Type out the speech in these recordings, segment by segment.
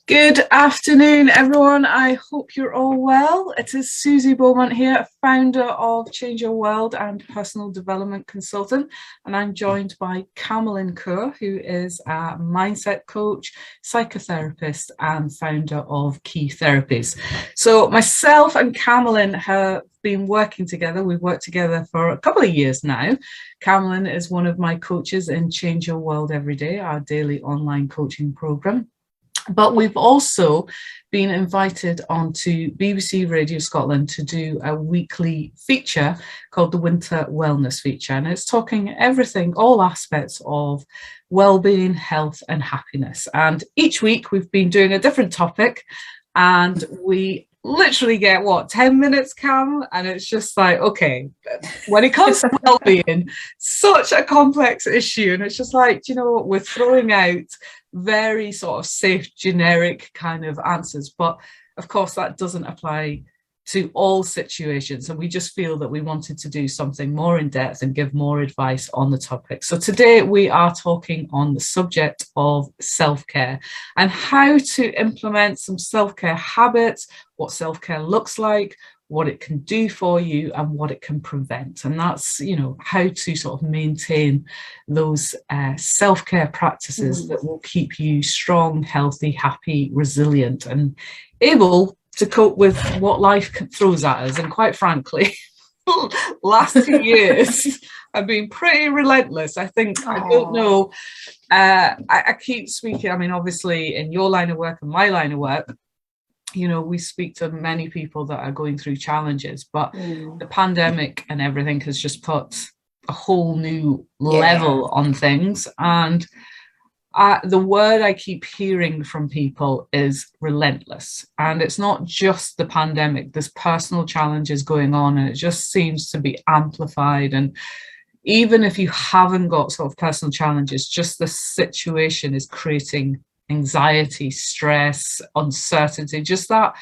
Good afternoon, everyone. I hope you're all well. It is Suzy Beaumont here, founder of Change Your World and personal development consultant. And I'm joined by Kamalyn Kaur, who is a mindset coach, psychotherapist, and founder of Key Therapies. So myself and Kamalyn have been working together. We've worked together for a couple of years now. Kamalyn is one of my coaches in Change Your World Every Day, our daily online coaching program. But we've also been invited onto BBC Radio Scotland to do a weekly feature called the Winter Wellness Feature. And it's talking everything, all aspects of well-being, health and happiness. And each week we've been doing a different topic, and we literally get 10 minutes, Cam, and it's just like, okay, when it comes to well-being, such a complex issue, and it's just like, you know what, we're throwing out very sort of safe, generic kind of answers, but of course that doesn't apply to all situations, and we just feel that we wanted to do something more in depth and give more advice on the topic. So today we are talking on the subject of self-care and how to implement some self-care habits, what self-care looks like, what it can do for you and what it can prevent. And that's, you know, how to sort of maintain those self-care practices that will keep you strong, healthy, happy, resilient and able to cope with what life throws at us. And quite frankly, last 2 years have been pretty relentless. I think, I don't know, I keep speaking, I mean, obviously in your line of work and my line of work, you know, we speak to many people that are going through challenges, but the pandemic and everything has just put a whole new level on things. And the word I keep hearing from people is relentless. And it's not just the pandemic, there's personal challenges going on, and it just seems to be amplified. And even if you haven't got sort of personal challenges, just the situation is creating anxiety, stress, uncertainty, just that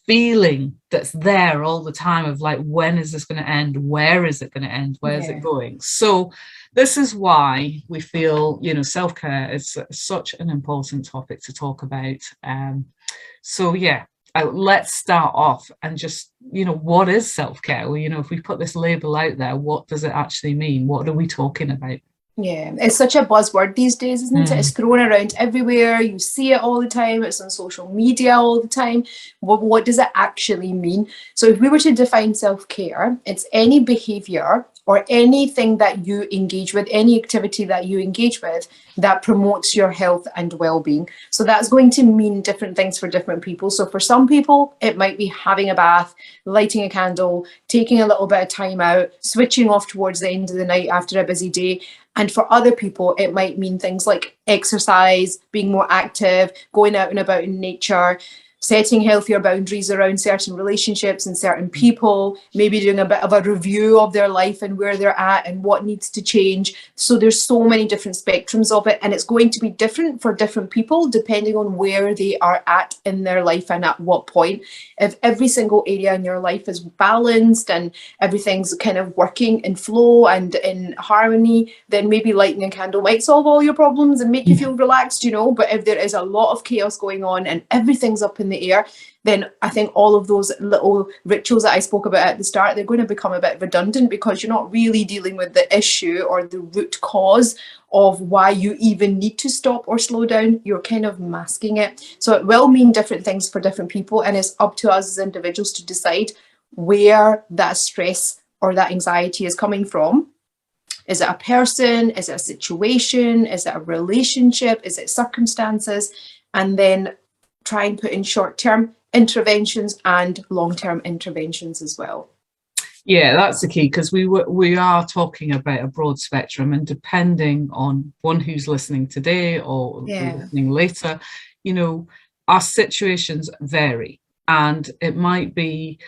feeling that's there all the time of like, when is this going to end? Where is it going to end? Where is it going? So this is why we feel, you know, self-care is such an important topic to talk about. So yeah, let's start off and just, you know, what is self-care? Well, you know, if we put this label out there, what does it actually mean? What are we talking about? Yeah, it's such a buzzword these days, isn't it? It's thrown around everywhere. You see it all the time. It's on social media all the time. What does it actually mean? So if we were to define self-care, it's any behavior or anything that you engage with, any activity that you engage with that promotes your health and well-being. So that's going to mean different things for different people. So for some people, it might be having a bath, lighting a candle, taking a little bit of time out, switching off towards the end of the night after a busy day. And for other people, it might mean things like exercise, being more active, going out and about in nature, setting healthier boundaries around certain relationships and certain people, maybe doing a bit of a review of their life and where they're at and what needs to change. So there's so many different spectrums of it, and it's going to be different for different people depending on where they are at in their life and at what point. If every single area in your life is balanced and everything's kind of working in flow and in harmony, then maybe lighting a candle might solve all your problems and make you feel relaxed, you know. But if there is a lot of chaos going on and everything's up in the air, then I think all of those little rituals that I spoke about at the start, they're going to become a bit redundant because you're not really dealing with the issue or the root cause of why you even need to stop or slow down. You're kind of masking it. So it will mean different things for different people, and it's up to us as individuals to decide where that stress or that anxiety is coming from. Is it a person? Is it a situation? Is it a relationship? Is it circumstances? And then try and put in short-term interventions and long-term interventions as well. Yeah, that's the key, because we are talking about a broad spectrum, and depending on one who's listening today or listening later, you know, our situations vary, and it might be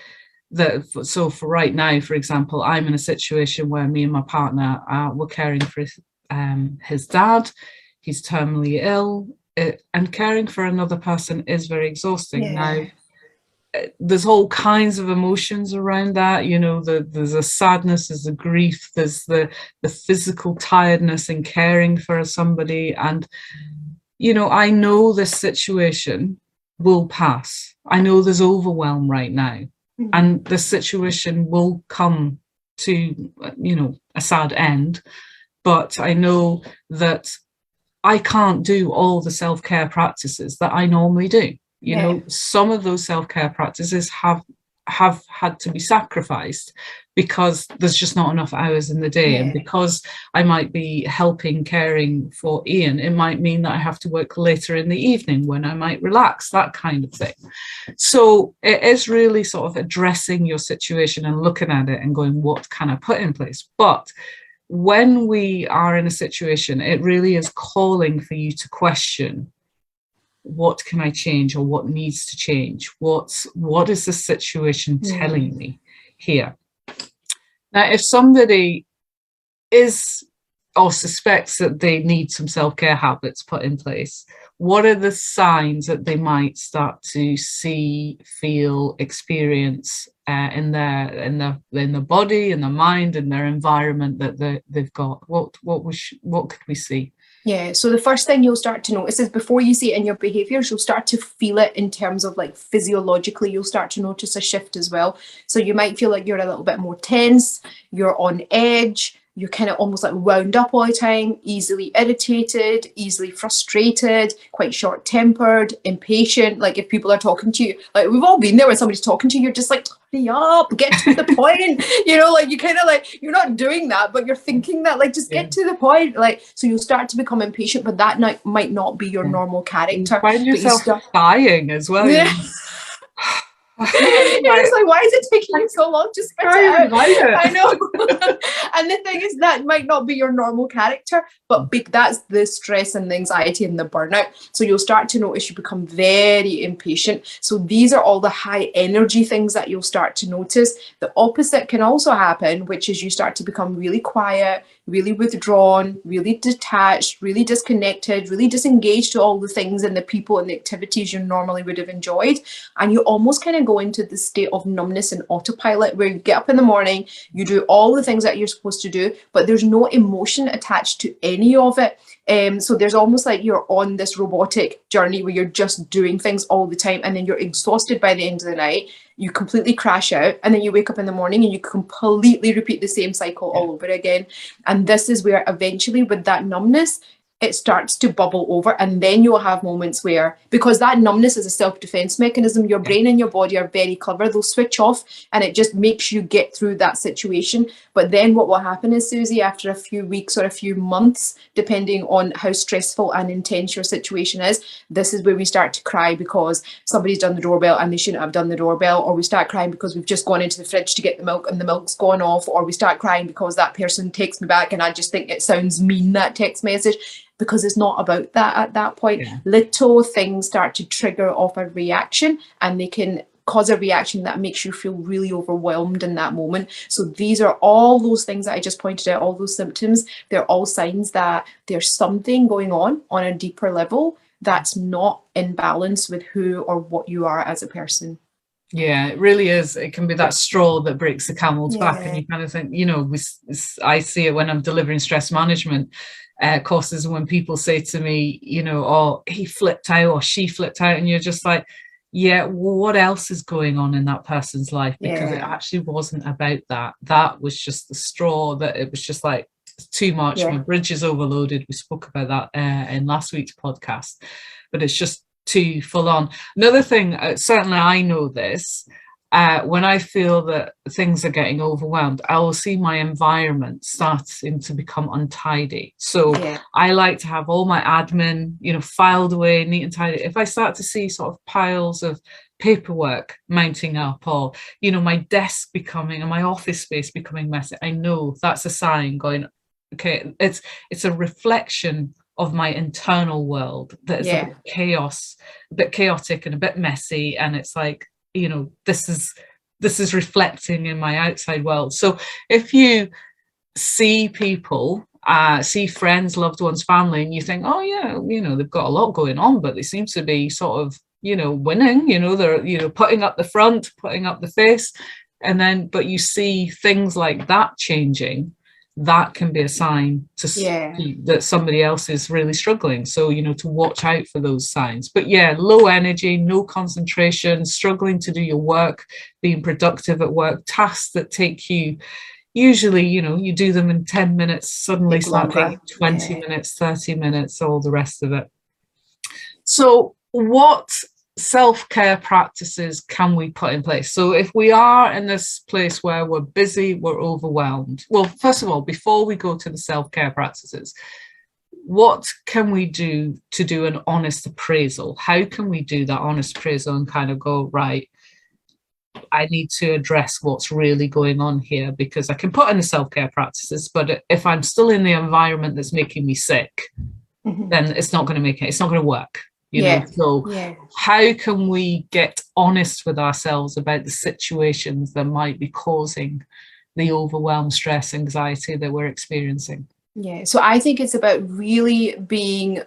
that, so for right now, for example, I'm in a situation where me and my partner we're caring for his dad. He's terminally ill. And caring for another person is very exhausting. Now, there's all kinds of emotions around that. You know, there's a sadness, there's a grief, there's the physical tiredness in caring for somebody. And I know this situation will pass. I know there's overwhelm right now, and the situation will come to, a sad end. But I know that I can't do all the self-care practices that I normally do. Some of those self-care practices have had to be sacrificed because there's just not enough hours in the day. And because I might be caring for Ian, it might mean that I have to work later in the evening when I might relax, that kind of thing. So it is really sort of addressing your situation and looking at it and going, what can I put in place? But when we are in a situation, it really is calling for you to question, what can I change, or what needs to change? What is the situation telling me here? Now, if somebody is or suspects that they need some self-care habits put in place, what are the signs that they might start to see, feel, experience in the body, in the mind, in their environment that they've got? What could we see? Yeah, so the first thing you'll start to notice is, before you see it in your behaviors, you'll start to feel it in terms of like physiologically, you'll start to notice a shift as well. So you might feel like you're a little bit more tense, you're on edge, you're kind of almost like wound up all the time, easily irritated, easily frustrated, quite short-tempered, impatient. Like if people are talking to you, like we've all been there when somebody's talking to you, you're just like, hurry up, get to the point. Like you kind of like, you're not doing that, but you're thinking that, like, just get to the point. Like, so you'll start to become impatient, but that might not be your normal character. You find yourself dying as well. Yeah. It's like, why is it taking you so long to spit it out? I know. And the thing is, that might not be your normal character, but that's the stress and the anxiety and the burnout. So you'll start to notice you become very impatient. So these are all the high energy things that you'll start to notice. The opposite can also happen, which is you start to become really quiet, really withdrawn, really detached, really disconnected, really disengaged to all the things and the people and the activities you normally would have enjoyed. And you almost kind of go into the state of numbness and autopilot, where you get up in the morning, you do all the things that you're supposed to do, but there's no emotion attached to any of it. So there's almost like you're on this robotic journey where you're just doing things all the time, and then you're exhausted by the end of the night. You completely crash out, and then you wake up in the morning and you completely repeat the same cycle all over again. And this is where eventually, with that numbness, it starts to bubble over, and then you'll have moments where, because that numbness is a self-defense mechanism, your brain and your body are very clever, they'll switch off and it just makes you get through that situation. But then what will happen is, Suzy, after a few weeks or a few months, depending on how stressful and intense your situation is, this is where we start to cry because somebody's done the doorbell and they shouldn't have done the doorbell, or we start crying because we've just gone into the fridge to get the milk and the milk's gone off, or we start crying because that person texts me back and I just think it sounds mean, that text message. Because it's not about that at that point. Little things start to trigger off a reaction, and they can cause a reaction that makes you feel really overwhelmed in that moment. So these are all those things that I just pointed out, all those symptoms. They're all signs that there's something going on a deeper level that's not in balance with who or what you are as a person. Yeah, it really is. It can be that straw that breaks the camel's back, and you kind of think, I see it when I'm delivering stress management courses, when people say to me, oh, he flipped out or she flipped out, and you're just like, yeah, well, what else is going on in that person's life? Because it actually wasn't about that. That was just the straw, that it was just like, it's too much. My bridge is overloaded. We spoke about that in last week's podcast, but it's just too full on. Another thing, certainly I know this, when I feel that things are getting overwhelmed, I will see my environment starting to become untidy. So I like to have all my admin, filed away, neat and tidy. If I start to see sort of piles of paperwork mounting up, or, my desk becoming, and my office space becoming messy, I know that's a sign going, okay, it's a reflection of my internal world that is a bit chaotic and a bit messy, and it's like, this is reflecting in my outside world. So if you see people, see friends, loved ones, family, and you think, oh yeah, they've got a lot going on, but they seem to be sort of, winning, they're, putting up the front, putting up the face, and then, but you see things like that changing, that can be a sign that somebody else is really struggling. So, to watch out for those signs. But yeah, low energy, no concentration, struggling to do your work, being productive at work, tasks that take you, usually, you do them in 10 minutes, suddenly start taking 20 minutes, 30 minutes, all the rest of it. So what self-care practices can we put in place? So if we are in this place where we're busy, we're overwhelmed, well, first of all, before we go to the self-care practices, what can we do to do an honest appraisal? How can we do that honest appraisal and kind of go, right, I need to address what's really going on here? Because I can put in the self-care practices, but if I'm still in the environment that's making me sick, then it's not going to work. How can we get honest with ourselves about the situations that might be causing the overwhelm, stress, anxiety that we're experiencing? So I think it's about really being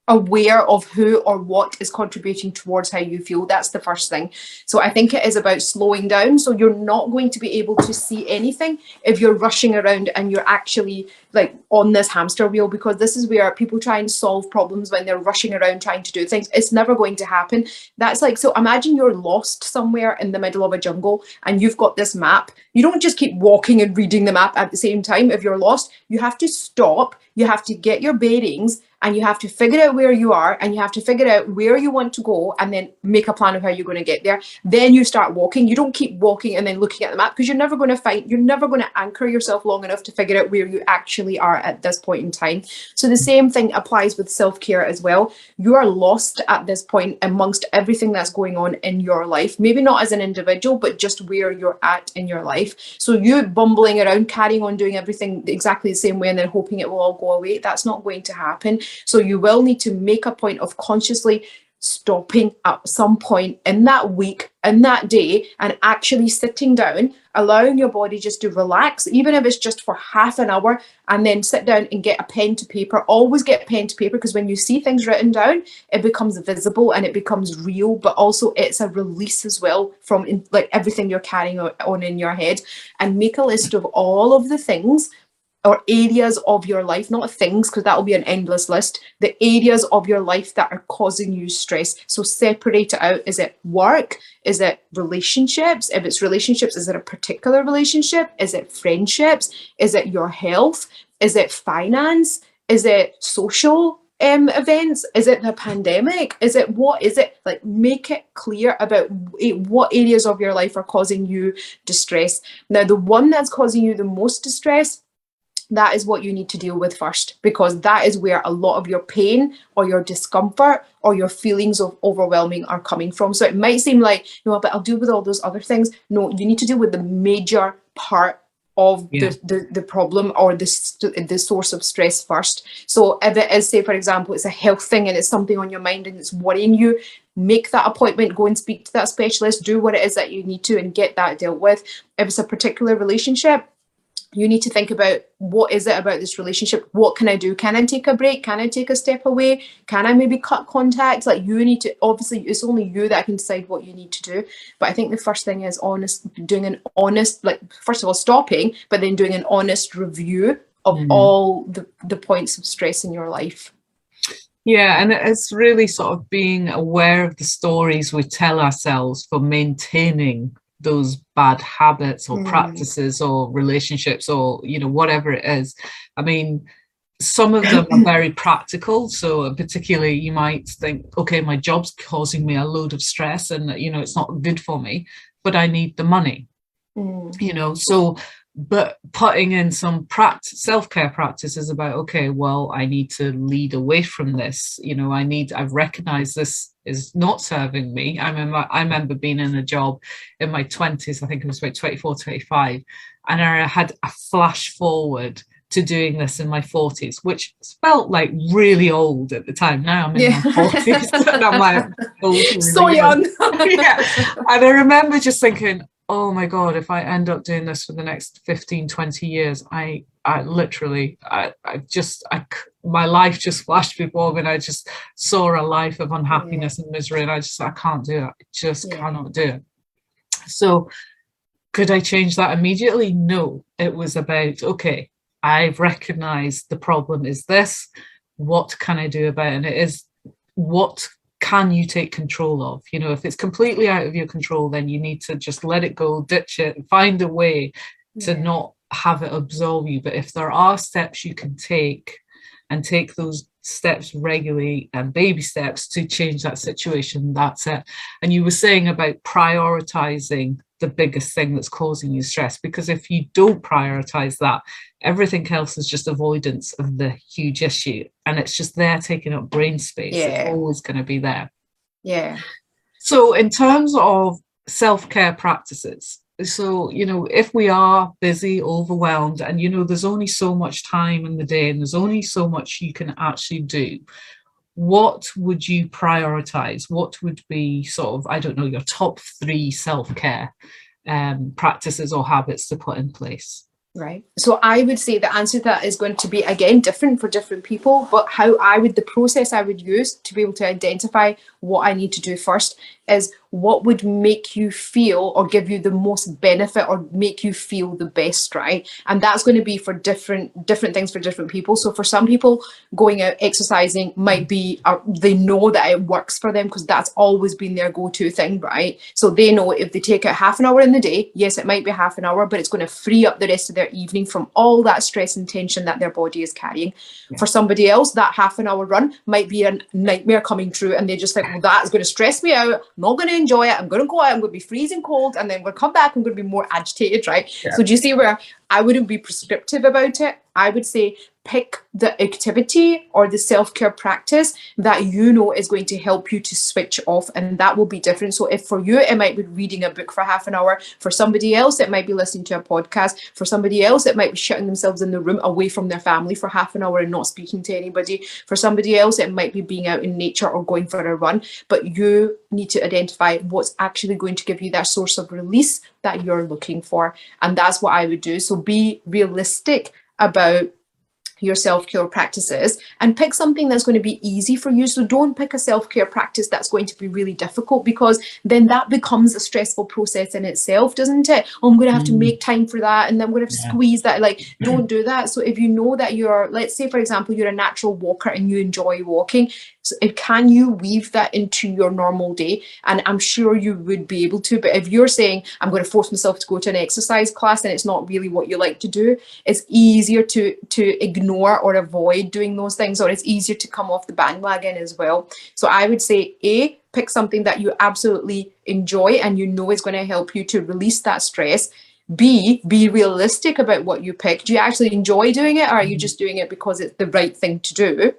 aware of who or what is contributing towards how you feel. That's the first thing. So I think it is about slowing down. So you're not going to be able to see anything if you're rushing around and you're actually like on this hamster wheel, because this is where people try and solve problems when they're rushing around trying to do things. It's never going to happen. That's like, so imagine you're lost somewhere in the middle of a jungle and you've got this map. You don't just keep walking and reading the map at the same time. If you're lost, you have to stop, you have to get your bearings, and you have to figure out where you are, and you have to figure out where you want to go, and then make a plan of how you're going to get there. Then you start walking. You don't keep walking and then looking at the map, because you're never going to anchor yourself long enough to figure out where you actually are at this point in time. So the same thing applies with self-care as well. You are lost at this point amongst everything that's going on in your life. Maybe not as an individual, but just where you're at in your life. So you bumbling around, carrying on doing everything exactly the same way and then hoping it will all go away, that's not going to happen. So you will need to make a point of consciously stopping at some point in that week, in that day, and actually sitting down, allowing your body just to relax, even if it's just for half an hour, and then sit down and get a pen to paper. Always get pen to paper, because when you see things written down, it becomes visible and it becomes real, but also it's a release as well from like everything you're carrying on in your head. And make a list of all of the things or areas of your life, not things, because that will be an endless list, the areas of your life that are causing you stress. So separate it out. Is it work? Is it relationships? If it's relationships, is it a particular relationship? Is it friendships? Is it your health? Is it finance? Is it social events? Is it the pandemic? Is it what is it? Like, make it clear about what areas of your life are causing you distress. Now, the one that's causing you the most distress, that is what you need to deal with first, because that is where a lot of your pain or your discomfort or your feelings of overwhelming are coming from. So it might seem like, no, but I'll deal with all those other things. No, you need to deal with the major part of the problem or the source of stress first. So if it is, say, for example, it's a health thing and it's something on your mind and it's worrying you, make that appointment, go and speak to that specialist, do what it is that you need to and get that dealt with. If it's a particular relationship, you need to think about, what is it about this relationship? What can I do? Can I take a break? Can I take a step away? Can I maybe cut contact? Like, you need to, obviously it's only you that can decide what you need to do. But I think the first thing is doing an honest, like, first of all, stopping, but then doing an honest review of all the points of stress in your life. Yeah, and it's really sort of being aware of the stories we tell ourselves for maintaining those bad habits or practices or relationships or, whatever it is. I mean, some of them are very practical. So particularly you might think, okay, my job's causing me a load of stress and, it's not good for me, but I need the money, so, but putting in some self-care practices about, okay, well, I need to lead away from this. I've recognized this is not serving me. I remember being in a job in my 20s, I think it was about 24, 25, and I had a flash forward to doing this in my 40s, which felt like really old at the time. Now I'm in my 40s and I'm like, oh, so young. And I remember just thinking, oh my God, if I end up doing this for the next 15, 20 years, I literally, my life just flashed before me, and I just saw a life of unhappiness and misery, and I can't do it. I just cannot do it. So could I change that immediately? No, it was about, okay, I've recognized the problem is this. What can I do about it? And it is, what can you take control of? You know, if it's completely out of your control, then you need to just let it go, ditch it, find a way to not have it absolve you. But if there are steps you can take, and take those steps regularly and baby steps to change that situation, that's it. And you were saying about prioritizing the biggest thing that's causing you stress, because if you don't prioritize that, everything else is just avoidance of the huge issue, and it's just there taking up brain space. It's always going to be there. So in terms of self-care practices, so, you know, if we are busy, overwhelmed, and, you know, there's only so much time in the day and there's only so much you can actually do, what would you prioritize? What would be sort of, I don't know, your top 3 self-care practices or habits to put in place? Right. So I would say the answer to that is going to be, again, different for different people, but the process I would use to be able to identify what I need to do first is what would make you feel or give you the most benefit or make you feel the best, right? And that's going to be for different things for different people. So for some people, going out exercising might be, they know that it works for them because that's always been their go-to thing, right? So they know if they take out half an hour in the day, yes, it might be half an hour, but it's going to free up the rest of their evening from all that stress and tension that their body is carrying. For somebody else, that half an hour run might be a nightmare coming true, and they're just like, well, that's going to stress me out. I'm not going to enjoy it. I'm going to go out, I'm going to be freezing cold, and then we'll come back, I'm going to be more agitated, right? So do you see where I wouldn't be prescriptive about it? I would say pick the activity or the self-care practice that you know is going to help you to switch off, and that will be different. So if for you it might be reading a book for half an hour, for somebody else it might be listening to a podcast, for somebody else it might be shutting themselves in the room away from their family for half an hour and not speaking to anybody, for somebody else it might be being out in nature or going for a run. But you need to identify what's actually going to give you that source of release that you're looking for, and that's what I would do. So be realistic about your self-care practices and pick something that's going to be easy for you. So don't pick a self-care practice that's going to be really difficult, because then that becomes a stressful process in itself, doesn't it? Oh, I'm going to have to make time for that, and then I'm going to have to squeeze that. Like, don't do that. So if you know that you're, let's say for example, you're a natural walker and you enjoy walking, so can you weave that into your normal day? And I'm sure you would be able to. But if you're saying, I'm going to force myself to go to an exercise class, and it's not really what you like to do, it's easier to ignore or avoid doing those things, or it's easier to come off the bandwagon as well. So I would say, A, pick something that you absolutely enjoy and you know is going to help you to release that stress. B, be realistic about what you pick. Do you actually enjoy doing it, or are you just doing it because it's the right thing to do?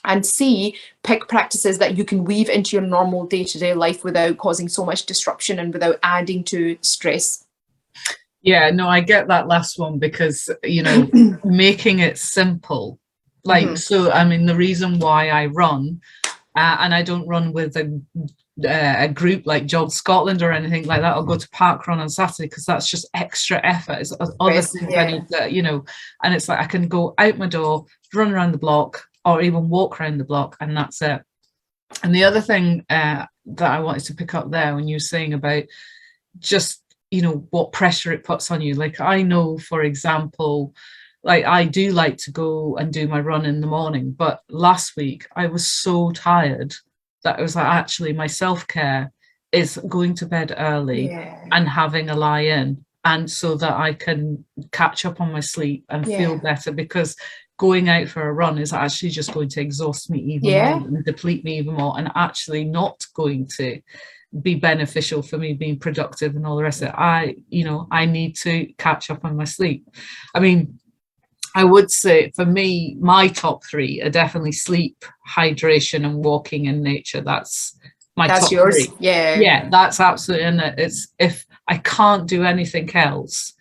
And C, pick practices that you can weave into your normal day-to-day life without causing so much disruption and without adding to stress. Yeah, no, I get that last one, because, you know, making it simple. Like, so, I mean, the reason why I run, and I don't run with a group like Jog Scotland or anything like that. I'll go to park run on Saturday because that's just extra effort. It's other things I need to, you know, and it's like I can go out my door, run around the block, or even walk around the block, and that's it. And the other thing that I wanted to pick up there when you were saying about just, you know, what pressure it puts on you. Like, I know, for example, like I do like to go and do my run in the morning, but last week I was so tired that it was like, actually my self-care is going to bed early and having a lie in, and so that I can catch up on my sleep and feel better, because going out for a run is actually just going to exhaust me even more and deplete me even more, and actually not going to be beneficial for me being productive and all the rest of it. I need to catch up on my sleep. I mean, I would say for me, my top 3 are definitely sleep, hydration, and walking in nature. That's my top yours. 3. Yeah, that's absolutely in it. It's, if I can't do anything else,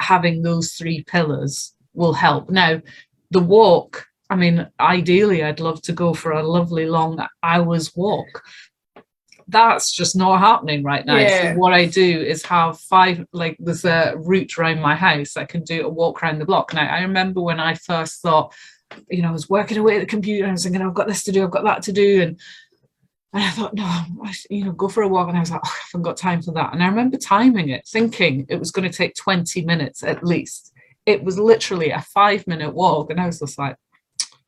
having those 3 pillars will help. Now, the walk, I mean, ideally, I'd love to go for a lovely long hour's walk. That's just not happening right now. So what I do is have 5, like, there's a route around my house. I can do a walk around the block. Now, I remember when I first thought, you know, I was working away at the computer and I was thinking, I've got this to do, I've got that to do. And I thought, no, you know, go for a walk. And I was like, oh, I haven't got time for that. And I remember timing it, thinking it was going to take 20 minutes at least. it was literally a 5-minute walk, and I was just like,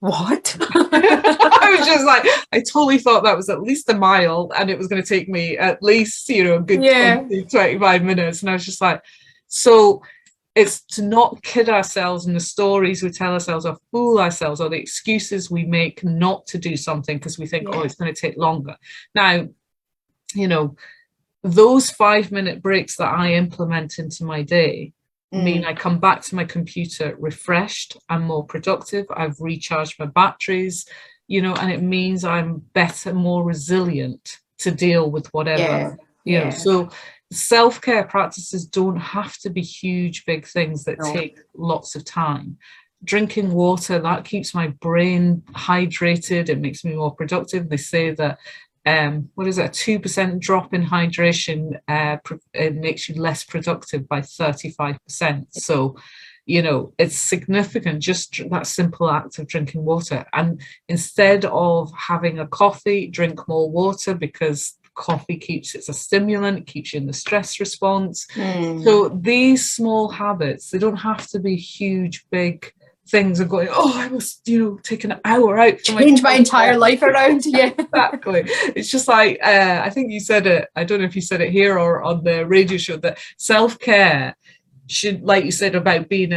what? I was just like, I totally thought that was at least a mile, and it was going to take me at least, you know, a good 20, 25 minutes. And I was just like, so it's to not kid ourselves in the stories we tell ourselves or fool ourselves or the excuses we make not to do something because we think, oh, it's going to take longer. Now, you know, those 5-minute breaks that I implement into my day mean I come back to my computer refreshed, I'm more productive, I've recharged my batteries, you know, and it means I'm better, more resilient to deal with whatever, you know. So self-care practices don't have to be huge, big things that take lots of time. Drinking water, that keeps my brain hydrated, it makes me more productive. They say that what is it, a 2% drop in hydration it makes you less productive by 35%. So, you know, it's significant, just that simple act of drinking water. And instead of having a coffee, drink more water, because coffee it's a stimulant, it keeps you in the stress response. So these small habits, they don't have to be huge, big things of going, oh, I must, you know, take an hour out. Change my entire life around. Yeah, exactly. It's just like, I think you said it, I don't know if you said it here or on the radio show, that self-care should, like you said, about being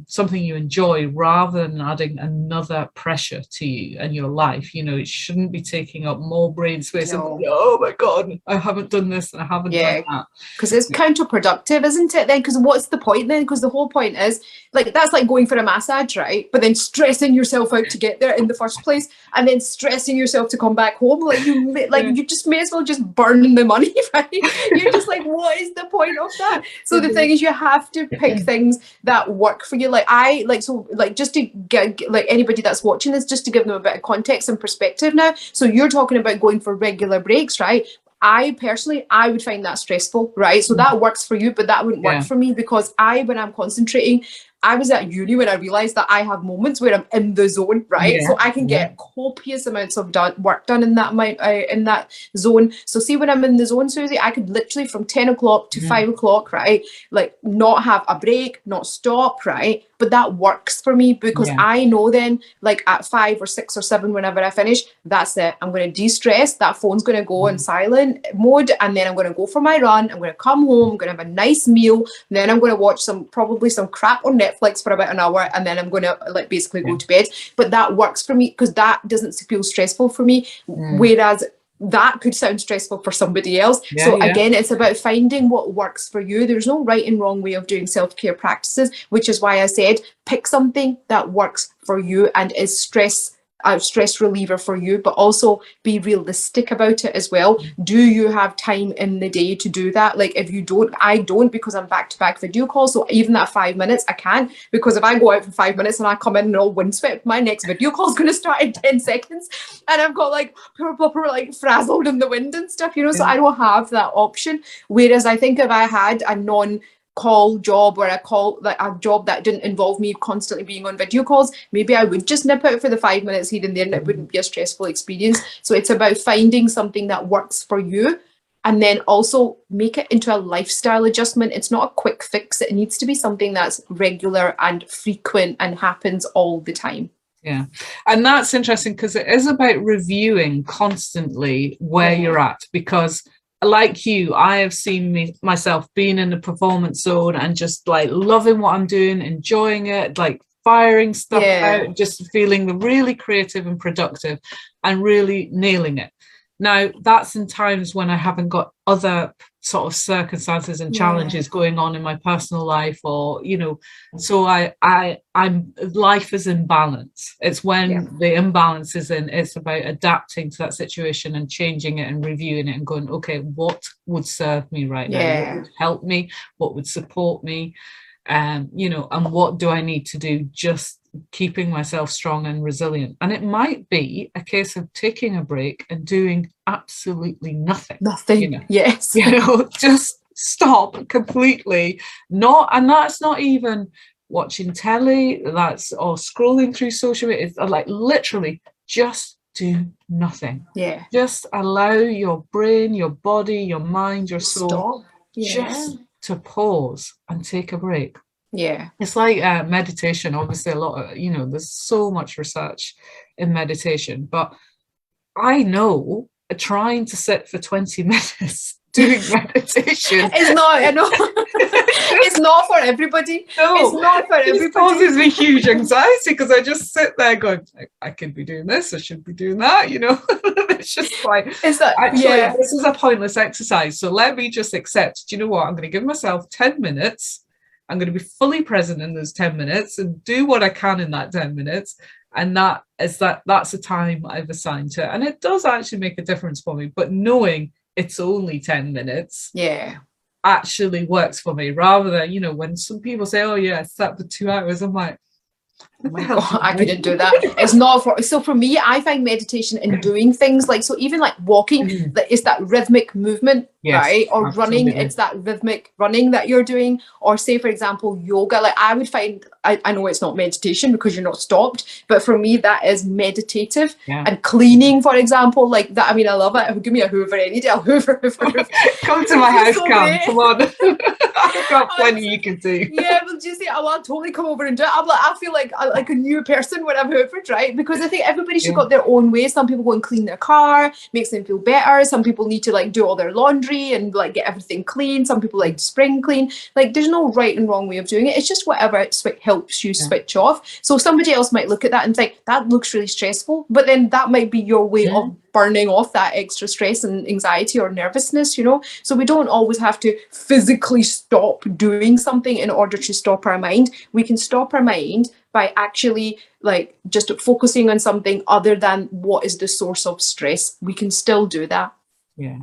something you enjoy rather than adding another pressure to you and your life. You know, it shouldn't be taking up more brain space. And, oh my God, I haven't done this and I haven't done that. Because it's counterproductive, isn't it then? Because what's the point then? Because the whole point is, like, that's like going for a massage, right? But then stressing yourself out to get there in the first place, and then stressing yourself to come back home. Like you just may as well just burn the money, right? You're just like, what is the point of that? So the thing is, you have to pick things that work for you. Just to get like anybody that's watching this, just to give them a bit of context and perspective now. So you're talking about going for regular breaks, right? I personally, I would find that stressful, right? So that works for you, but that wouldn't work for me, because when I'm concentrating, I was at uni when I realized that I have moments where I'm in the zone, right? So I can get copious amounts of work done in that zone. So see, when I'm in the zone, Susie, I could literally from 10 o'clock to 5 o'clock, right? Like not have a break, not stop, right? But that works for me because I know then, like at 5 or 6 or 7, whenever I finish, that's it. I'm going to de-stress. That phone's going to go in silent mode, and then I'm going to go for my run. I'm going to come home. I'm going to have a nice meal. And then I'm going to watch probably some crap on Netflix for about an hour, and then I'm going to like basically go to bed. But that works for me because that doesn't feel stressful for me. Whereas that could sound stressful for somebody else. Again, it's about finding what works for you. There's no right and wrong way of doing self-care practices, which is why I said pick something that works for you and is stress reliever for you, but also be realistic about it as well. Do you have time in the day to do that? Like if you don't, I don't, because I'm back-to-back video calls. So even that 5 minutes, I can't, because if I go out for 5 minutes and I come in and all windswept, my next video call is going to start in 10 seconds. And I've got like proper like frazzled in the wind and stuff, you know, so I don't have that option. Whereas I think if I had a call job or a job that didn't involve me constantly being on video calls, maybe I would just nip out for the 5 minutes here and there, and it wouldn't be a stressful experience. So it's about finding something that works for you, and then also make it into a lifestyle adjustment. It's not a quick fix. It needs to be something that's regular and frequent and happens all the time. Yeah. And that's interesting because it is about reviewing constantly where you're at, because like you, I have seen myself being in the performance zone and just like loving what I'm doing, enjoying it, like firing stuff out, just feeling really creative and productive and really nailing it. Now, that's in times when I haven't got other sort of circumstances and challenges going on in my personal life, or, you know, so I'm life is in balance. It's when the imbalance is in, it's about adapting to that situation and changing it and reviewing it and going, okay, what would serve me right now? What would help me? What would support me? You know, and what do I need to do? Just keeping myself strong and resilient. And it might be a case of taking a break and doing absolutely nothing. You know? Yes. You know, just stop completely. And that's not even watching telly, that's or scrolling through social media. It's like literally just do nothing. Yeah. Just allow your brain, your body, your mind, your soul just to pause and take a break. Yeah. It's like meditation. Obviously, a lot of, there's so much research in meditation, but I know trying to sit for 20 minutes doing meditation. It's not, I know. It's not for everybody. No, it's not for everybody. It causes me huge anxiety because I just sit there going, I could be doing this, I should be doing that, It's just like, actually, this is a pointless exercise. So let me just accept, do you know what? I'm going to give myself 10 minutes. I'm going to be fully present in those 10 minutes and do what I can in that 10 minutes. And that's the time I've assigned to it. And it does actually make a difference for me. But knowing it's only 10 minutes actually works for me, rather than, when some people say, oh yeah, I sat for 2 hours, I'm like, oh my God, I couldn't do that. It's not for, so for me, I find meditation and doing things like, so even like walking, it's that rhythmic movement, right? Or running, it's that rhythmic running that you're doing. Or say, for example, yoga. Like I would find, I know it's not meditation because you're not stopped, but for me, that is meditative. And cleaning, for example, like that. I mean, I love it. Give me a Hoover any day. I'll Hoover. Come to my house, so come on. I've got plenty you can do. Yeah, well, just say, I'll totally come over and do it. I feel like a new person when I've hoovered, right? Because I think everybody's got their own way. Some people go and clean their car, makes them feel better. Some people need to like do all their laundry and like get everything clean. Some people like spring clean. Like there's no right and wrong way of doing it. It's just whatever helps you switch off. So somebody else might look at that and think that looks really stressful, but then that might be your way of burning off that extra stress and anxiety or nervousness, So we don't always have to physically stop doing something in order to stop our mind. We can stop our mind by actually like just focusing on something other than what is the source of stress. We can still do that. Yeah.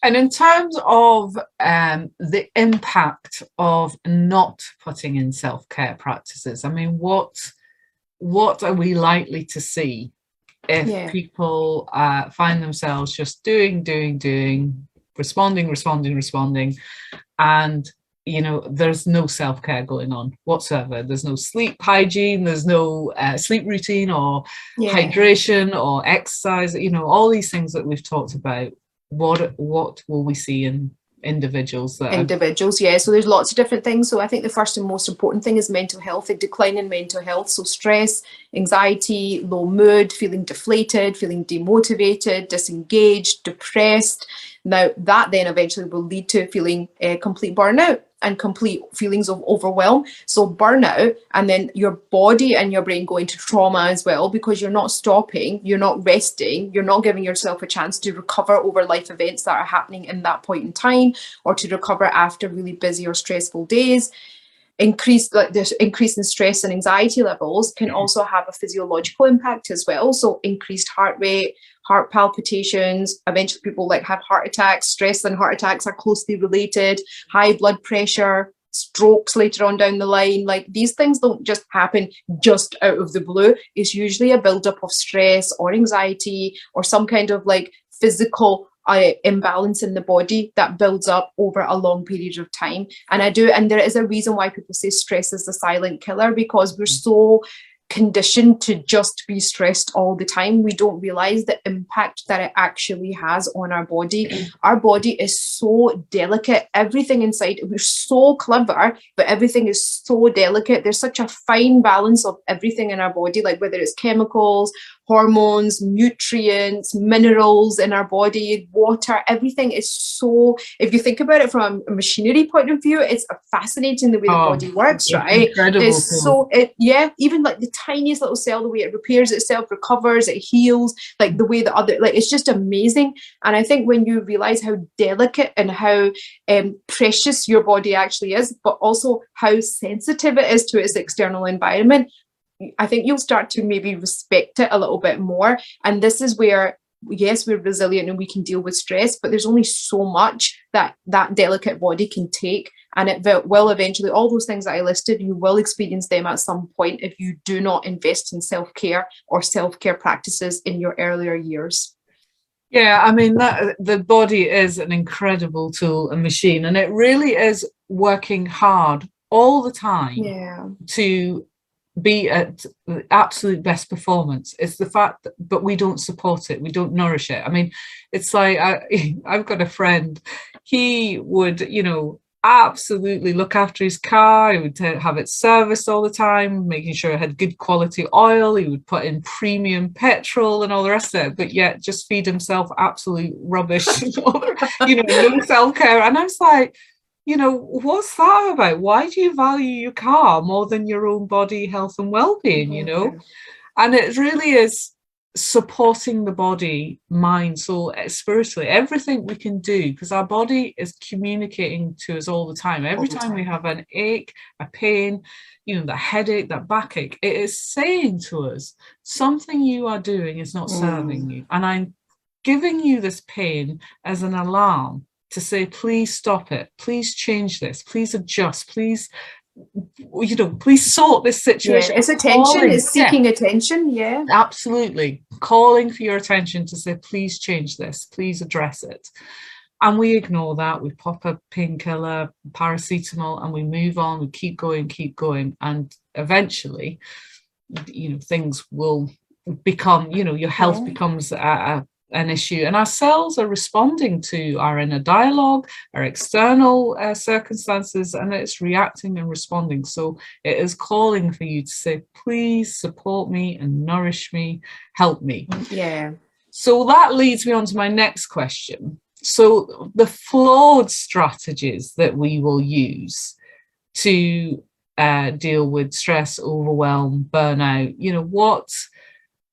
And in terms of the impact of not putting in self-care practices, I mean, what are we likely to see if people find themselves just doing, responding, and there's no self-care going on whatsoever? There's no sleep hygiene, there's no sleep routine or hydration or exercise, all these things that we've talked about. What will we see in individuals? So there's lots of different things. So I think the first and most important thing is mental health, a decline in mental health. So stress, anxiety, low mood, feeling deflated, feeling demotivated, disengaged, depressed. Now that then eventually will lead to feeling complete burnout and complete feelings of overwhelm. So burnout, and then your body and your brain go into trauma as well, because you're not stopping, you're not resting, you're not giving yourself a chance to recover over life events that are happening in that point in time, or to recover after really busy or stressful days. This increase in stress and anxiety levels can also have a physiological impact as well. So increased heart rate, heart palpitations, eventually people like have heart attacks. Stress and heart attacks are closely related, high blood pressure, strokes later on down the line. Like these things don't just happen just out of the blue. It's usually a buildup of stress or anxiety or some kind of like physical imbalance in the body that builds up over a long period of time. And there is a reason why people say stress is the silent killer, because we're so conditioned to just be stressed all the time. We don't realize the impact that it actually has on our body. Our body is so delicate. Everything inside, we're so clever, but everything is so delicate. There's such a fine balance of everything in our body, like whether it's chemicals, hormones, nutrients, minerals in our body, water, everything is so, if you think about it from a machinery point of view, it's fascinating the way the body works, right? It's so, even like the tiniest little cell, the way it repairs itself, recovers, it heals, like the way the other, like it's just amazing. And I think when you realize how delicate and how precious your body actually is, but also how sensitive it is to its external environment, I think you'll start to maybe respect it a little bit more. And this is where, yes, we're resilient and we can deal with stress, but there's only so much that delicate body can take. And it will eventually, all those things that I listed, you will experience them at some point if you do not invest in self-care or self-care practices in your earlier years. Yeah, I mean, the body is an incredible tool and machine, and it really is working hard all the time to be at the absolute best performance. It's the fact that, but we don't support it, we don't nourish it. I mean, it's like I've got a friend, he would absolutely look after his car. He would have it serviced all the time, making sure it had good quality oil. He would put in premium petrol and all the rest of it, but yet just feed himself absolute rubbish, no self-care. And I was like, what's that about? Why do you value your car more than your own body, health and well-being, And it really is supporting the body, mind, soul, spiritually, everything we can do, because our body is communicating to us all the time. Every time we have an ache, a pain, that headache, that backache, it is saying to us, something you are doing is not serving you. And I'm giving you this pain as an alarm to say, please stop it, please change this, please adjust, please sort this situation. Yeah, it's attention, it's seeking attention. Yeah, absolutely, calling for your attention to say, please change this, please address it. And we ignore that. We pop a painkiller, paracetamol, and we move on. We keep going, and eventually things will become, your health becomes an issue, and our cells are responding to our inner dialogue, our external circumstances, and it's reacting and responding. So it is calling for you to say, please support me and nourish me, help me. Yeah. So that leads me on to my next question. So the flawed strategies that we will use to deal with stress, overwhelm, burnout,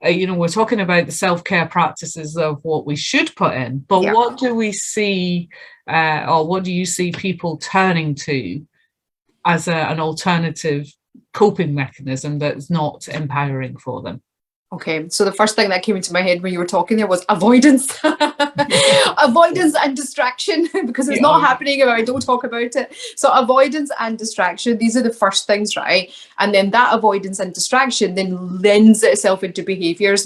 we're talking about the self-care practices of what we should put in, but what do we see, or what do you see people turning to as an alternative coping mechanism that's not empowering for them? Okay, so the first thing that came into my head when you were talking there was avoidance. Avoidance and distraction, because it's not happening if I don't talk about it. So avoidance and distraction, these are the first things, right? And then that avoidance and distraction then lends itself into behaviors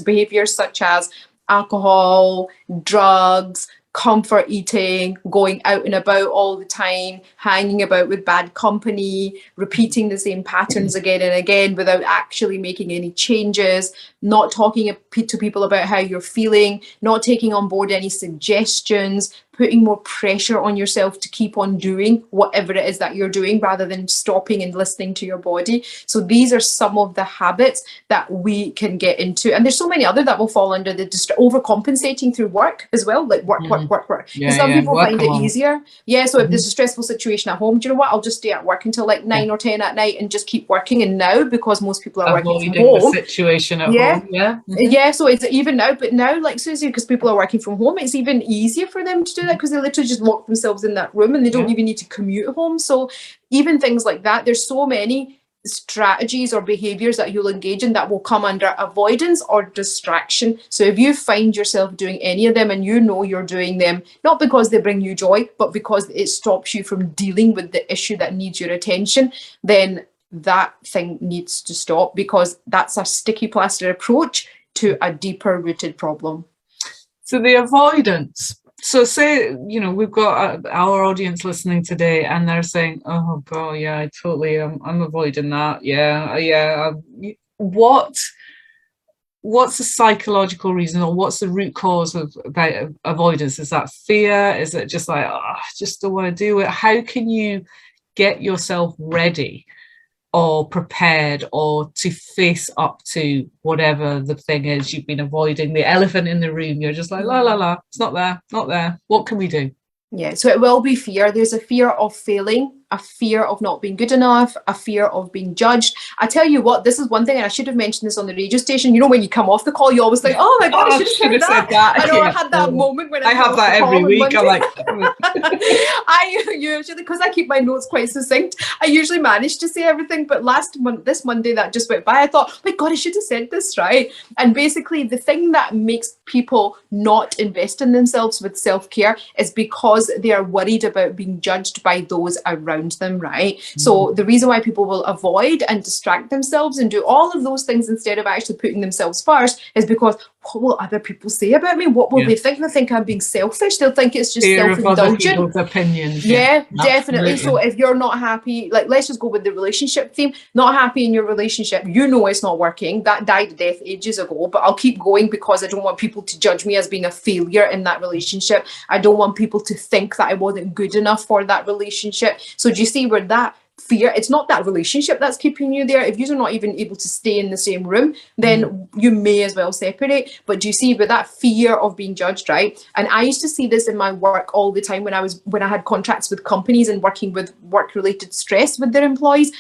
such as alcohol, drugs, comfort eating, going out and about all the time, hanging about with bad company, repeating the same patterns again and again without actually making any changes, not talking to people about how you're feeling, not taking on board any suggestions, putting more pressure on yourself to keep on doing whatever it is that you're doing rather than stopping and listening to your body. So these are some of the habits that we can get into. And there's so many other that will fall under the overcompensating through work as well, like work. Because some people find it easier. Yeah, so if there's a stressful situation at home, do you know what? I'll just stay at work until like 9 or 10 at night and just keep working. And now, because most people are working from home, the situation at home. Yeah, so it's even now, but now, like Suzy, because people are working from home, it's even easier for them to do that, because they literally just lock themselves in that room and they don't even need to commute home. So even things like that, there's so many strategies or behaviors that you'll engage in that will come under avoidance or distraction. So if you find yourself doing any of them and you're doing them not because they bring you joy, but because it stops you from dealing with the issue that needs your attention, then that thing needs to stop, because that's a sticky plaster approach to a deeper rooted problem. So the avoidance. So say, we've got our audience listening today and they're saying, oh God, yeah, I totally I'm avoiding that. What's the psychological reason, or what's the root cause of about avoidance? Is that fear? Is it just like, I just don't want to do it? How can you get yourself ready or prepared or to face up to whatever the thing is you've been avoiding, the elephant in the room? You're just like, la, it's not there. What can we do? Yeah, so it will be fear. There's a fear of failing, a fear of not being good enough, a fear of being judged. I tell you what, this is one thing, and I should have mentioned this on the radio station. When you come off the call, you always think, oh my God, I should have said that. I know I had that moment when I have that every week. I'm like, I usually, because I keep my notes quite succinct, I usually manage to say everything. But this Monday that just went by, I thought, oh my God, I should have said this, right? And basically, the thing that makes people not invest in themselves with self-care is because they are worried about being judged by those around them, right? So the reason why people will avoid and distract themselves and do all of those things instead of actually putting themselves first is because what will other people say about me? What will they think? They'll think I'm being selfish. They'll think it's just Fear of other self-indulgent. people's opinions. Yeah, definitely. Absolutely. So if you're not happy, like, let's just go with the relationship theme, not happy in your relationship, you know it's not working. That died a death ages ago, but I'll keep going because I don't want people to judge me as being a failure in that relationship. I don't want people to think that I wasn't good enough for that relationship. So do you see where that fear, it's not that relationship that's keeping you there. If you're not even able to stay in the same room, then you may as well separate. But do you see, with that fear of being judged, right? And I used to see this in my work all the time when I had contracts with companies and working with work-related stress with their employees.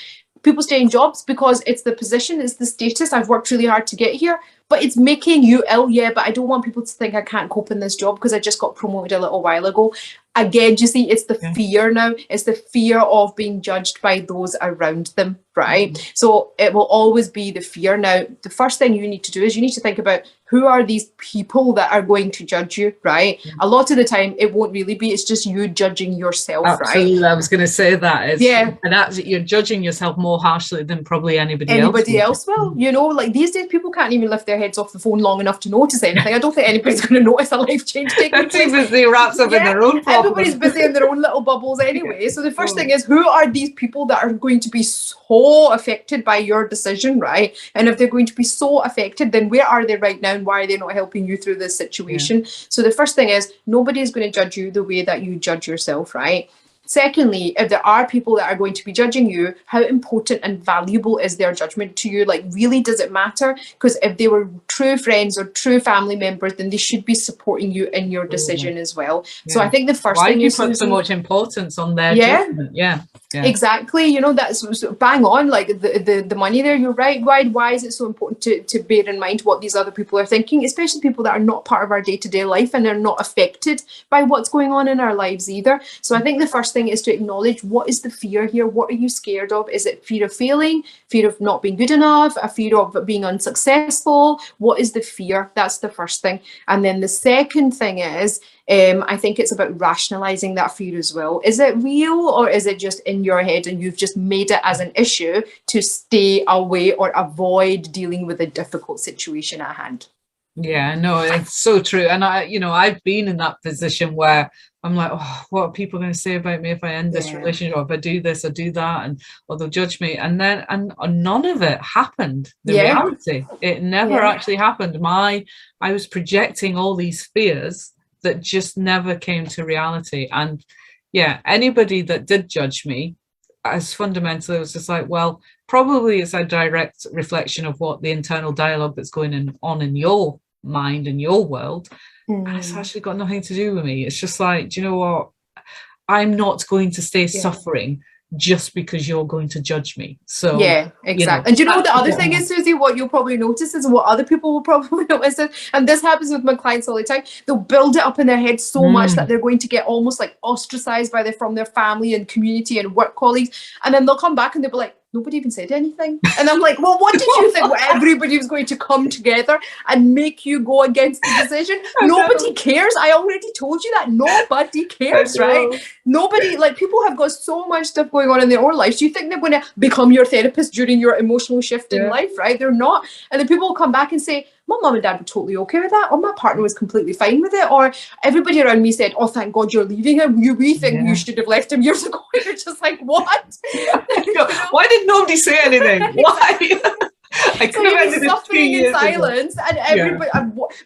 People stay in jobs because it's the position, it's the status. I've worked really hard to get here, but it's making you ill. Yeah, but I don't want people to think I can't cope in this job because I just got promoted a little while ago. Again, do you see, it's the fear now. It's the fear of being judged by those around them, right? So it will always be the fear. Now, the first thing you need to do is you need to think about, who are these people that are going to judge you, right? A lot of the time, it won't really be. It's just you judging yourself, Absolutely. right? I was going to say that. And you're judging yourself more harshly than probably anybody else will. You know, like these days, people can't even lift their heads off the phone long enough to notice anything. I don't think anybody's going to notice a life change taking place. Busy wraps up in their own problems. Everybody's busy in their own little bubbles anyway. So the first thing is, who are these people that are going to be so affected by your decision, right? And if they're going to be so affected, then where are they right now and why are they not helping you through this situation? So the first thing is, nobody is going to judge you the way that you judge yourself, right? Secondly, if there are people that are going to be judging you, how important and valuable is their judgment to you? Like, really, does it matter? Because if they were true friends or true family members, then they should be supporting you in your decision as well. So I think the first thing you put so much importance on their judgment. Exactly. You know, that's bang on, like the money there. You're right. Why is it so important to bear in mind what these other people are thinking, especially people that are not part of our day-to-day life and are not affected by what's going on in our lives either. So I think the first thing is to acknowledge, what is the fear here? What are you scared of? Is it fear of failing, fear of not being good enough, a fear of being unsuccessful? What is the fear? That's the first thing. And then the second thing is, I think it's about rationalizing that fear as well. Is it real, or is it just in your head and you've just made it as an issue to stay away or avoid dealing with a difficult situation at hand? Yeah, no, it's so true. And I've been in that position where I'm like, oh, what are people going to say about me if I end this relationship, or if I do this or do that, or they'll judge me. And none of it happened. The reality, it never actually happened. I was projecting all these fears that just never came to reality. And anybody that did judge me, as fundamentally, it was just like, well, probably it's a direct reflection of what the internal dialogue that's going on in your mind and your world. And it's actually got nothing to do with me. It's just like, do you know what? I'm not going to stay suffering just because you're going to judge me. So exactly. And do you know what the other thing is, Suzy? What you'll probably notice is, what other people will probably notice is, and this happens with my clients all the time, they'll build it up in their head so much that they're going to get almost like ostracized from their family and community and work colleagues, and then they'll come back and they'll be like, nobody even said anything. And I'm like, well, what did you think? Everybody was going to come together and make you go against the decision? Nobody cares. I already told you that. Nobody cares, right? Nobody, like, people have got so much stuff going on in their own lives. Do you think they're going to become your therapist during your emotional shift in life, right? They're not. And then people will come back and say, my mum and dad were totally okay with that, or my partner was completely fine with it, or everybody around me said, oh, thank God you're leaving him. We think you should have left him years ago. You're just like, what? Why did nobody say anything? Why? I could have ended suffering in silence, and everybody,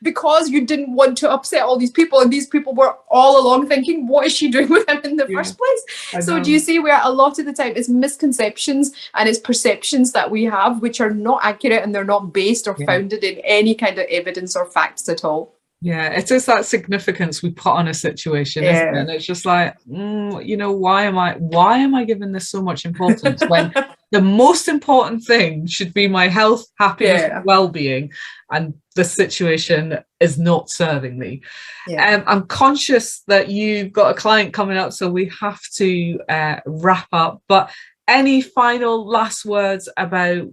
because you didn't want to upset all these people, and these people were all along thinking, what is she doing with him in the first place? So do you see where a lot of the time it's misconceptions and it's perceptions that we have, which are not accurate, and they're not based or founded in any kind of evidence or facts at all? Yeah, it is that significance we put on a situation, isn't it? And it's just like, why am I giving this so much importance when the most important thing should be my health, happiness, well-being, and the situation is not serving me. I'm conscious that you've got a client coming up, so we have to wrap up. But any final last words about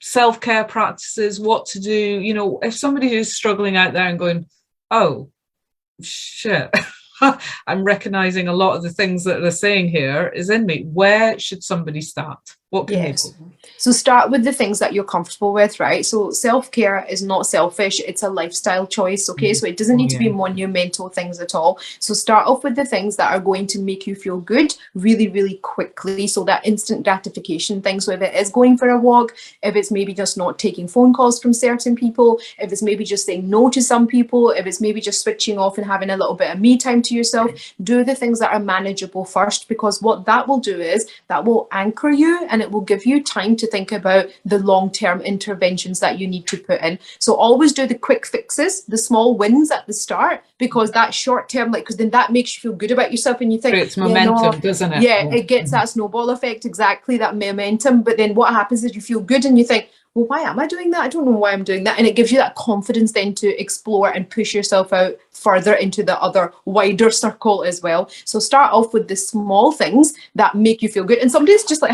self-care practices, what to do? If somebody who's struggling out there and going, oh shit, I'm recognizing a lot of the things that they're saying here is in me, where should somebody start? What can they Yes. do? So start with the things that you're comfortable with, right? So self-care is not selfish, it's a lifestyle choice, okay? So it doesn't need to be monumental things at all. So start off with the things that are going to make you feel good really, really quickly. So that instant gratification thing. So if it is going for a walk, if it's maybe just not taking phone calls from certain people, if it's maybe just saying no to some people, if it's maybe just switching off and having a little bit of me time to yourself, do the things that are manageable first, because what that will do is that will anchor you and it will give you time to think about the long-term interventions that you need to put in. So always do the quick fixes, the small wins at the start, because that short-term, like, because then that makes you feel good about yourself and you think, It's momentum, doesn't it? Yeah, it gets that snowball effect, exactly, that momentum. But then what happens is you feel good and you think, well, why am I doing that? I don't know why I'm doing that. And it gives you that confidence then to explore and push yourself out further into the other wider circle as well. So start off with the small things that make you feel good. And sometimes just like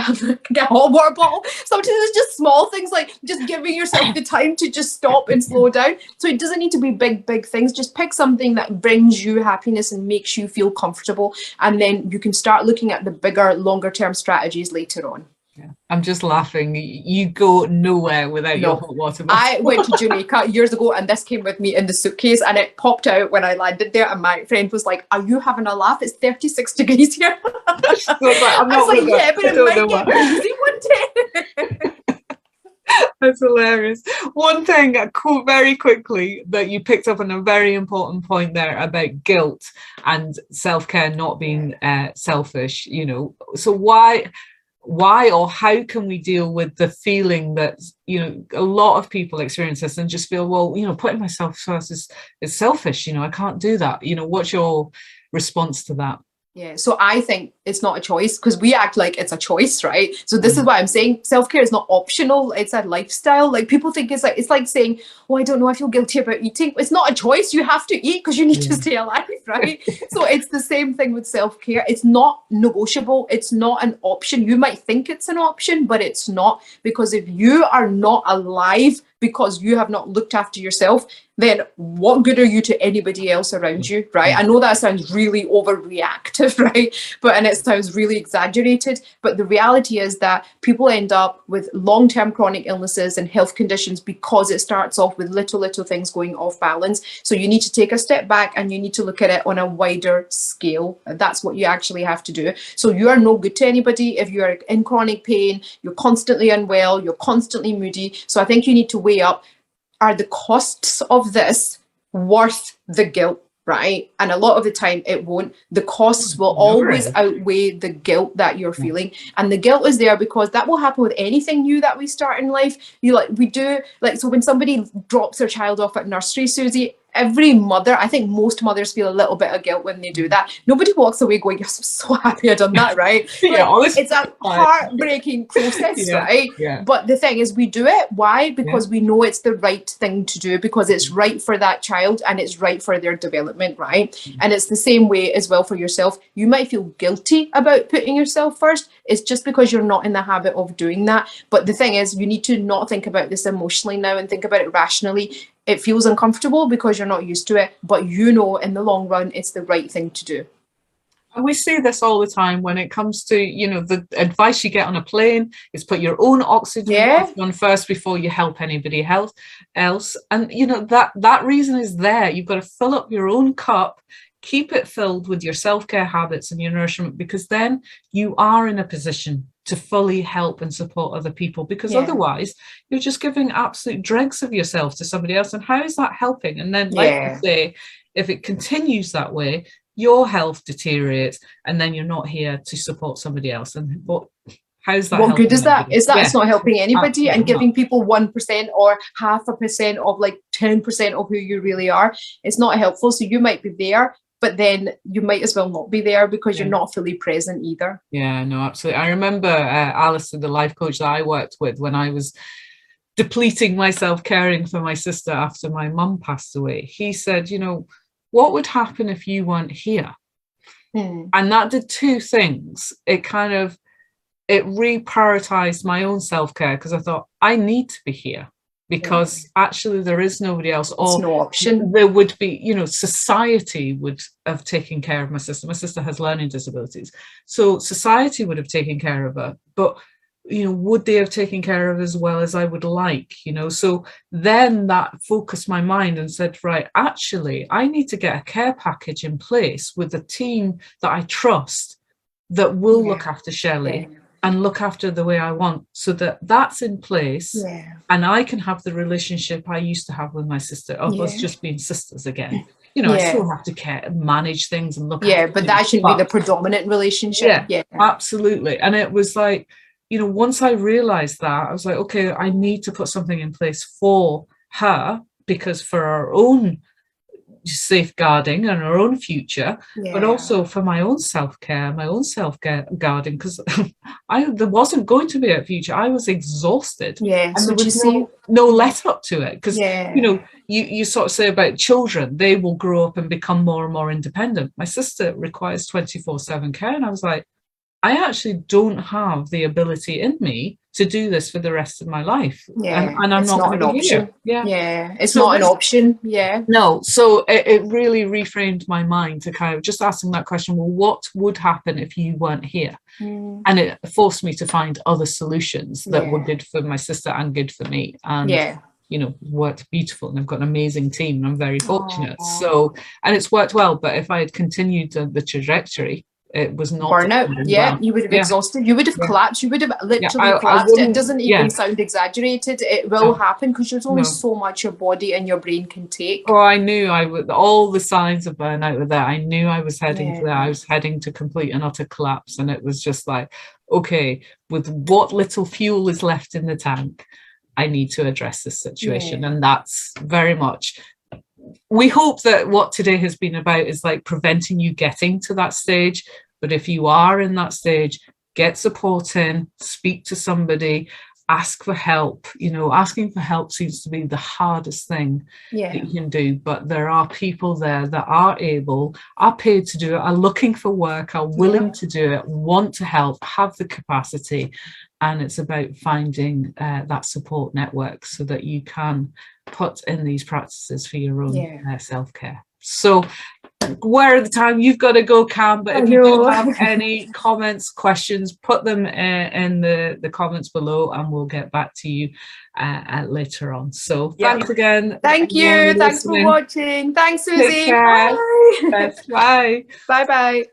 get a hot water bottle. Sometimes it's just small things like just giving yourself the time to just stop and slow down. So it doesn't need to be big things. Just pick something that brings you happiness and makes you feel comfortable. And then you can start looking at the bigger, longer term strategies later on. Yeah. I'm just laughing. You go nowhere without your hot water bottle. I went to Jamaica years ago and this came with me in the suitcase and it popped out when I landed there and my friend was like, are you having a laugh? It's 36 degrees here. I'm not like, yeah, but it might get crazy one day. That's hilarious. One thing, very quickly, that you picked up on a very important point there about guilt and self-care not being selfish, you know. So why or how can we deal with the feeling that, you know, a lot of people experience this and just feel, well, you know, putting myself first is selfish, you know, I can't do that. You know, what's your response to that? Yeah, so I think it's not a choice because we act like it's a choice, right? So this is why I'm saying self-care is not optional, it's a lifestyle. Like people think it's like saying, oh, I don't know, I feel guilty about eating. It's not a choice, you have to eat because you need to stay alive, right? So it's the same thing with self-care. It's not negotiable, it's not an option. You might think it's an option, but it's not, because if you are not alive because you have not looked after yourself, then what good are you to anybody else around you, right? I know that sounds really overreactive, right? And it sounds really exaggerated, but the reality is that people end up with long-term chronic illnesses and health conditions because it starts off with little things going off balance. So you need to take a step back and you need to look at it on a wider scale. That's what you actually have to do. So you are no good to anybody if you are in chronic pain, you're constantly unwell, you're constantly moody. So I think you need to weigh up, are the costs of this worth the guilt, right? And a lot of the time it won't. The costs will always outweigh the guilt that you're feeling. And the guilt is there because that will happen with anything new that we start in life. So when somebody drops their child off at nursery, Suzy, every mother, I think most mothers feel a little bit of guilt when they do that. Nobody walks away going, yes, I'm so happy I've done that, right? It's a heartbreaking process, right? But the thing is, we do it. Why? Because we know it's the right thing to do, because it's right for that child and it's right for their development, right? And it's the same way as well for yourself. You might feel guilty about putting yourself first. It's just because you're not in the habit of doing that. But the thing is, you need to not think about this emotionally now and think about it rationally. It feels uncomfortable because you're not used to it, but you know in the long run it's the right thing to do. And we see this all the time when it comes to, you know, the advice you get on a plane is put your own oxygen on first before you help anybody else. And, you know, that reason is there. You've got to fill up your own cup, keep it filled with your self-care habits and your nourishment, because then you are in a position to fully help and support other people, because otherwise you're just giving absolute dregs of yourself to somebody else. And how is that helping? And then, like you say, if it continues that way, your health deteriorates and then you're not here to support somebody else. And how's that? What good is that? Is that it's not helping anybody and giving people 1% or 0.5% of like 10% of who you really are? It's not helpful. So you might be there, but then you might as well not be there because you're not fully present either. Yeah, no, absolutely. I remember Alistair, the life coach that I worked with when I was depleting myself caring for my sister after my mum passed away. He said, you know, what would happen if you weren't here? And that did two things. It reprioritized my own self-care, because I thought, I need to be here, because actually there is nobody else, or no option. There would be, you know, society would have taken care of my sister. My sister has learning disabilities, so society would have taken care of her. But would they have taken care of as well as I would like, so then that focused my mind and said, right, actually, I need to get a care package in place with a team that I trust that will look after Shelley and look after the way I want, so that that's in place and I can have the relationship I used to have with my sister of us just being sisters again. I still have to manage things and look after but that shouldn't be the predominant relationship. Yeah, absolutely. And it was like, once I realized that, I was like, okay, I need to put something in place for her, because for our own safeguarding and our own future, but also for my own self-care, my own self-guarding, because there wasn't going to be a future. I was exhausted. And there was no let up to it, because you sort of say about children, they will grow up and become more and more independent. My sister requires 24/7 care, and I was like, I actually don't have the ability in me to do this for the rest of my life. And I'm not an option. It's not an option. No. So it really reframed my mind to kind of just asking that question, well, what would happen if you weren't here? And it forced me to find other solutions that were good for my sister and good for me. And worked beautiful, and I've got an amazing team, and I'm very fortunate. So, and it's worked well. But if I had continued the trajectory, it was not burnout. You would have exhausted, you would have collapsed, you would have literally collapsed. It doesn't even sound exaggerated. It will happen, because there's only so much your body and your brain can take. Oh, I knew I would. All the signs of burnout were there. I knew I was heading to that. I was heading to complete and utter collapse, and it was just like, okay, with what little fuel is left in the tank, I need to address this situation. And that's very much, we hope that what today has been about is like preventing you getting to that stage. But if you are in that stage, get support in, speak to somebody, ask for help. Asking for help seems to be the hardest thing that you can do. But there are people there that are able, are paid to do it, are looking for work, are willing to do it, want to help, have the capacity. And it's about finding that support network so that you can put in these practices for your own self-care. So we're at the time, you've got to go, Cam, but if you do have any comments, questions, put them in the comments below, and we'll get back to you later on. So thanks again. Thank you. Thanks for watching. Thanks, Suzy. Bye. Bye. Bye-bye.